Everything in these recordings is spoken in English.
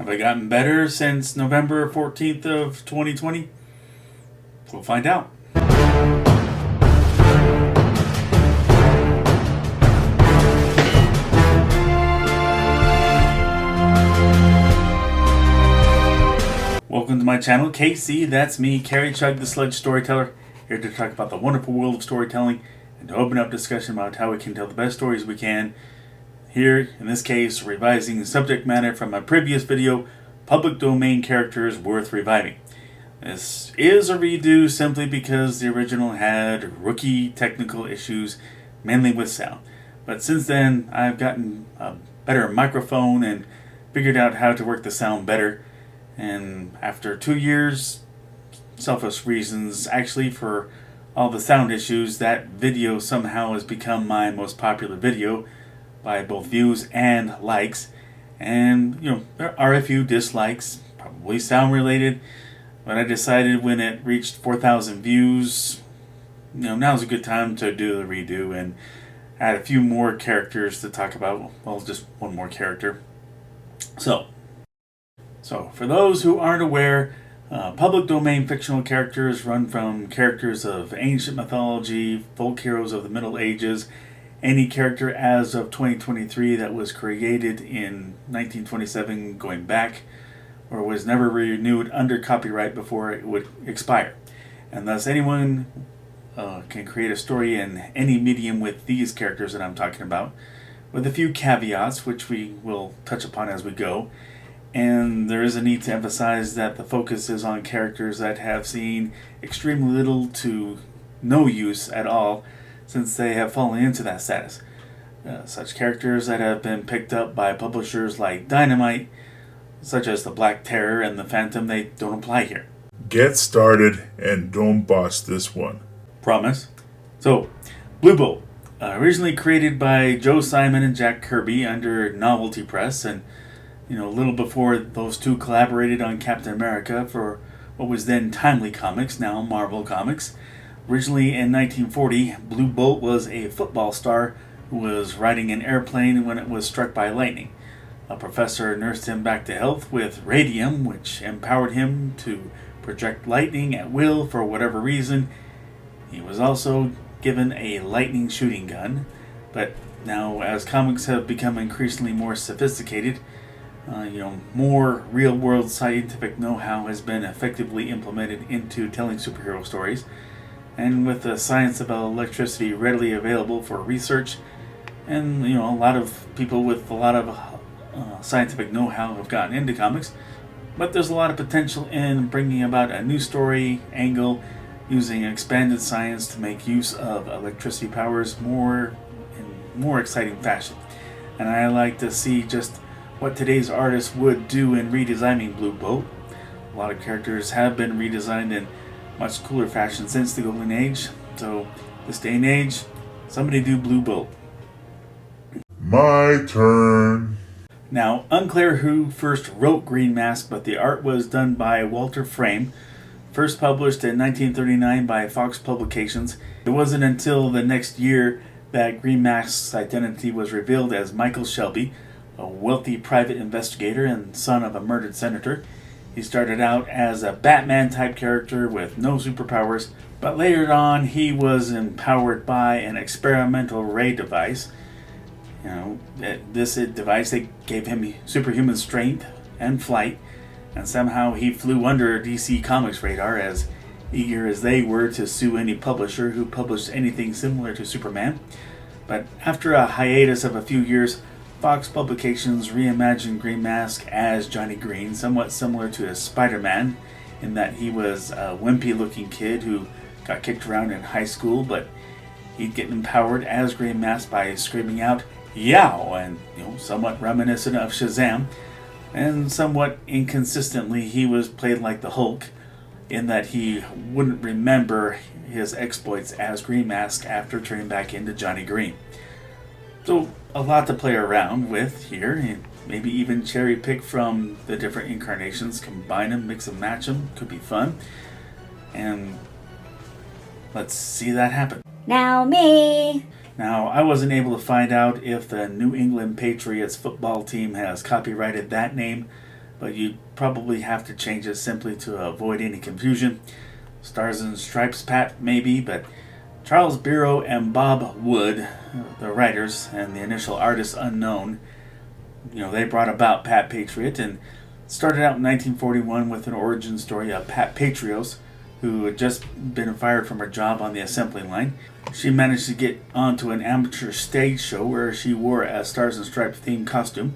Have I gotten better since November 14th of 2020? We'll find out. Welcome to my channel, KC. That's me, Carrie Chug, the Sludge Storyteller, here to talk about the wonderful world of storytelling and to open up discussion about how we can tell the best stories we can. Here, in this case, revising the subject matter from my previous video, Public Domain Characters Worth Reviving. This is a redo simply because the original had rookie technical issues, mainly with sound. But since then, I've gotten a better microphone and figured out how to work the sound better. And after 2 years, selfish reasons actually for all the sound issues, that video somehow has become my most popular video by both views and likes. And there are a few dislikes, probably sound related, but I decided when it reached 4,000 views, now's a good time to do the redo and add a few more characters to talk about. Well, just one more character. So for those who aren't aware, public domain fictional characters run from characters of ancient mythology, folk heroes of the Middle Ages, any character as of 2023 that was created in 1927 going back, or was never renewed under copyright before it would expire. And thus anyone can create a story in any medium with these characters that I'm talking about, with a few caveats which we will touch upon as we go. And there is a need to emphasize that the focus is on characters that have seen extremely little to no use at all since they have fallen into that status. Such characters that have been picked up by publishers like Dynamite, such as the Black Terror and the Phantom, they don't apply here. Get started and don't botch this one. Promise. So, Blue Bolt, originally created by Joe Simon and Jack Kirby under Novelty Press, and a little before those two collaborated on Captain America for what was then Timely Comics, now Marvel Comics. Originally in 1940, Blue Bolt was a football star who was riding an airplane when it was struck by lightning. A professor nursed him back to health with radium, which empowered him to project lightning at will for whatever reason. He was also given a lightning shooting gun. But now, as comics have become increasingly more sophisticated, more real-world scientific know-how has been effectively implemented into telling superhero stories. And with the science of electricity readily available for research, and a lot of people with a lot of scientific know-how have gotten into comics, but there's a lot of potential in bringing about a new story angle using expanded science to make use of electricity powers in more exciting fashion. And I like to see just what today's artists would do in redesigning Blue Bolt. A lot of characters have been redesigned in much cooler fashion since the Golden Age, so this day and age, somebody do Blue Bolt. My turn. Now, unclear who first wrote Green Mask, but the art was done by Walter Frame, first published in 1939 by Fox Publications. It wasn't until the next year that Green Mask's identity was revealed as Michael Shelby, a wealthy private investigator and son of a murdered senator. He started out as a Batman-type character with no superpowers, but later on he was empowered by an experimental ray device. This device that gave him superhuman strength and flight, and somehow he flew under DC Comics' radar, as eager as they were to sue any publisher who published anything similar to Superman. But after a hiatus of a few years, Fox Publications reimagined Green Mask as Johnny Green, somewhat similar to Spider-Man, in that he was a wimpy-looking kid who got kicked around in high school, but he'd get empowered as Green Mask by screaming out, "Yow!" and somewhat reminiscent of Shazam. And somewhat inconsistently, he was played like the Hulk, in that he wouldn't remember his exploits as Green Mask after turning back into Johnny Green. So, a lot to play around with here, and maybe even cherry pick from the different incarnations, combine them, mix and match them, could be fun. And let's see that happen. Now me! Now, I wasn't able to find out if the New England Patriots football team has copyrighted that name, but you probably have to change it simply to avoid any confusion. Stars and Stripes Pat, maybe, but Charles Biro and Bob Wood, the writers and the initial artists unknown, they brought about Pat Patriot and started out in 1941 with an origin story of Pat Patrios, who had just been fired from her job on the assembly line. She managed to get onto an amateur stage show where she wore a Stars and Stripes themed costume.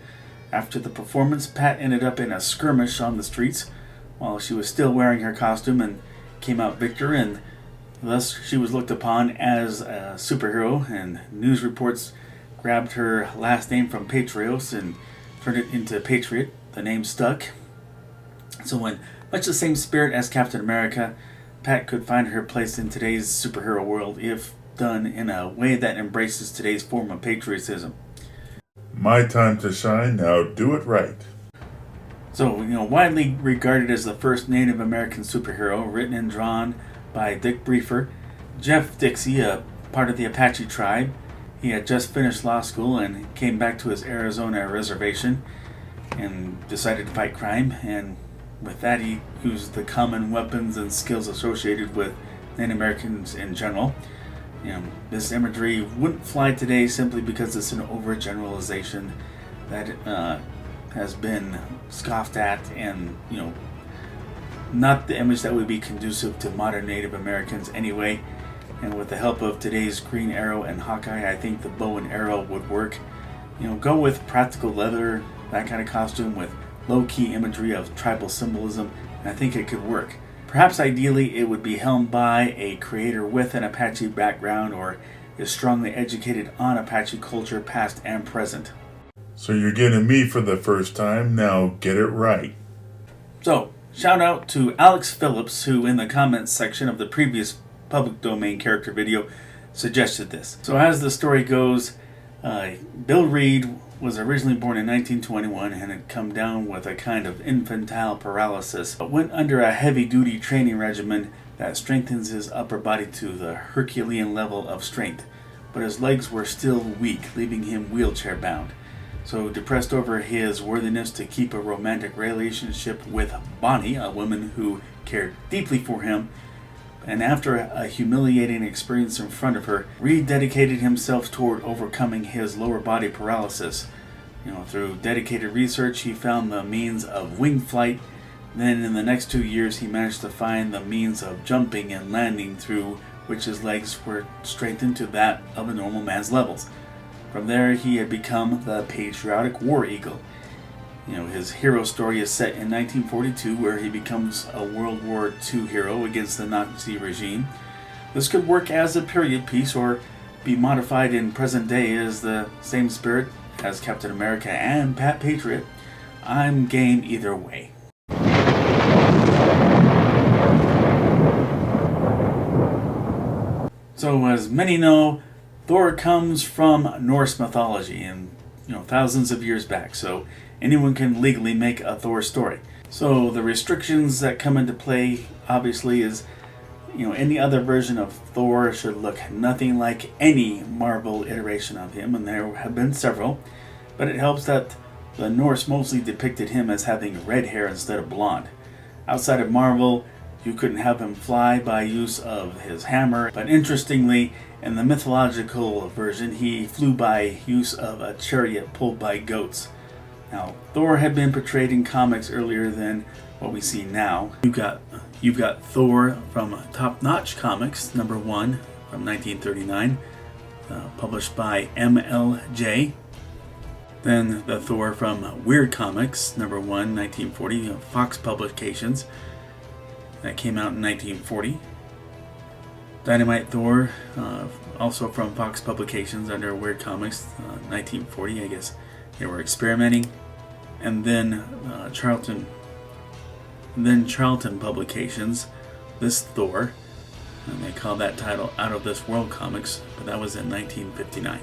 After the performance, Pat ended up in a skirmish on the streets while she was still wearing her costume and came out victor, and thus she was looked upon as a superhero, and news reports grabbed her last name from Patrios and turned it into Patriot. The name stuck. So in much the same spirit as Captain America, Pat could find her place in today's superhero world if done in a way that embraces today's form of patriotism. My time to shine, now do it right. So, widely regarded as the first Native American superhero, written and drawn by Dick Briefer, Jeff Dixie, a part of the Apache tribe. He had just finished law school and came back to his Arizona reservation and decided to fight crime, and with that he used the common weapons and skills associated with Native Americans in general. This imagery wouldn't fly today simply because it's an overgeneralization that has been scoffed at, and not the image that would be conducive to modern Native Americans anyway. And with the help of today's Green Arrow and Hawkeye, I think the bow and arrow would work. Go with practical leather, that kind of costume with low-key imagery of tribal symbolism, and I think it could work. Perhaps ideally it would be helmed by a creator with an Apache background or is strongly educated on Apache culture past and present. So you're getting me for the first time, now get it right. So, shout out to Alex Phillips, who in the comments section of the previous public domain character video suggested this. So as the story goes, Bill Reed was originally born in 1921 and had come down with a kind of infantile paralysis, but went under a heavy-duty training regimen that strengthens his upper body to the Herculean level of strength, but his legs were still weak, leaving him wheelchair-bound. So depressed over his worthiness to keep a romantic relationship with Bonnie, a woman who cared deeply for him, and after a humiliating experience in front of her, Reed dedicated himself toward overcoming his lower body paralysis. Through dedicated research, he found the means of wing flight. Then in the next 2 years, he managed to find the means of jumping and landing, through which his legs were strengthened to that of a normal man's levels. From there, he had become the patriotic war eagle. His hero story is set in 1942, where he becomes a World War II hero against the Nazi regime. This could work as a period piece or be modified in present day as the same spirit as Captain America and Pat Patriot. I'm game either way. So as many know, Thor comes from Norse mythology and thousands of years back, so anyone can legally make a Thor story. So the restrictions that come into play obviously is any other version of Thor should look nothing like any Marvel iteration of him, and there have been several, but it helps that the Norse mostly depicted him as having red hair instead of blonde. Outside of Marvel, you couldn't have him fly by use of his hammer, but interestingly, in the mythological version, he flew by use of a chariot pulled by goats. Now, Thor had been portrayed in comics earlier than what we see now. You've got Thor from Top Notch Comics, #1 from 1939, published by MLJ. Then the Thor from Weird Comics, #1, 1940, Fox Publications. That came out in 1940. Dynamite Thor, also from Fox Publications under Weird Comics, 1940, I guess. They were experimenting. And then Charlton Publications, this Thor, and they call that title Out of This World Comics, but that was in 1959.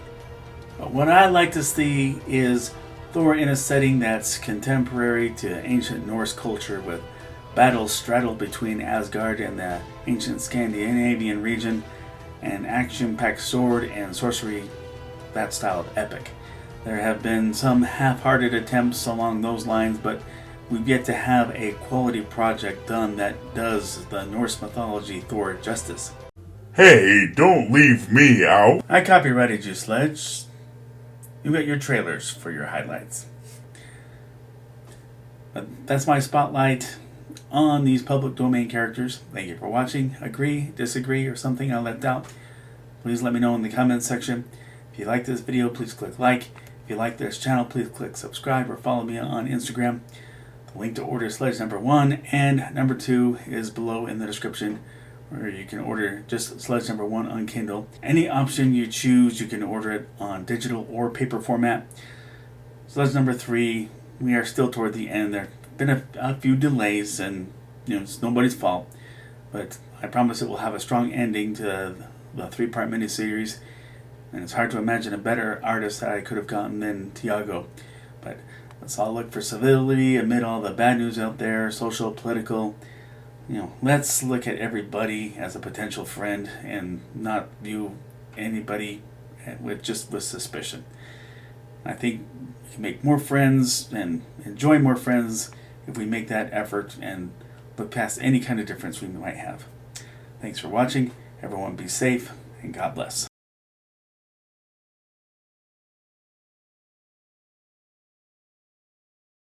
But what I like to see is Thor in a setting that's contemporary to ancient Norse culture, with battles straddled between Asgard and the ancient Scandinavian region, and action-packed sword and sorcery, that style of epic. There have been some half-hearted attempts along those lines, but we've yet to have a quality project done that does the Norse mythology Thor justice. Hey, don't leave me out. I copyrighted you, Sledge. You got your trailers for your highlights. But that's my spotlight on these public domain characters. Thank you for watching. Agree, disagree, or something I left out? Please let me know in the comments section. If you like this video, please click like. If you like this channel, please click subscribe or follow me on Instagram. The link to order Sledge number 1 and number 2 is below in the description, where you can order just Sledge number 1 on Kindle. Any option you choose, you can order it on digital or paper format. Sledge number 3, we are still toward the end. There have been a few delays, and it's nobody's fault, but I promise it will have a strong ending to the 3-part miniseries, and it's hard to imagine a better artist that I could have gotten than Tiago. But let's all look for civility amid all the bad news out there, social, political. Let's look at everybody as a potential friend and not view anybody with suspicion. I think we can make more friends and enjoy more friends if we make that effort and look past any kind of difference we might have. Thanks for watching. Everyone be safe, and God bless.